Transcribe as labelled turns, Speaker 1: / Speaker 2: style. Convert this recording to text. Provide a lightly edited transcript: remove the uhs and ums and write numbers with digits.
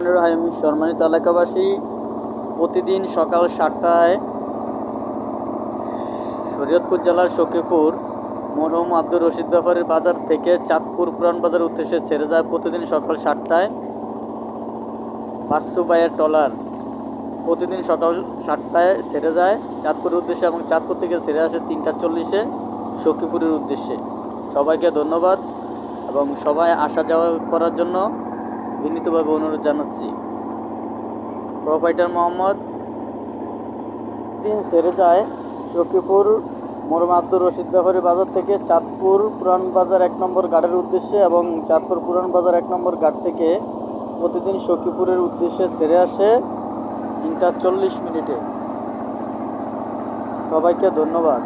Speaker 1: আমি সম্মানিত এলাকাবাসী, প্রতিদিন সকাল 7টায় শরীয়তপুর জেলার সখীপুর মরহুম আব্দুর রশিদ ব্যাপারীর বাজার থেকে চাঁদপুর পুরান বাজার উদ্দেশ্যে ছেড়ে যায় প্রতিদিন সকাল 7টায় বাচ্চুবাইয়ের ট্রলার। প্রতিদিন সকাল 7টায় ছেড়ে যায় চাঁদপুরের উদ্দেশ্যে এবং চাঁদপুর থেকে ছেড়ে আসে 3টা 40-এ সখীপুরের উদ্দেশ্যে। সবাইকে ধন্যবাদ এবং সবাই আসা যাওয়া করার জন্য বিনীতভাবে অনুরোধ জানাচ্ছি। প্রোপাইটার মোহাম্মদ দিন ছেড়ে যায় সখীপুর মরহুম আব্দুর রশিদ ব্যাপারী বাজার থেকে চাঁদপুর পুরান বাজার 1 নম্বর ঘাটের উদ্দেশ্যে এবং চাঁদপুর পুরান বাজার 1 নম্বর ঘাট থেকে প্রতিদিন সখীপুরের উদ্দেশ্যে ছেড়ে আসে 3টা 40 মিনিটে। সবাইকে ধন্যবাদ।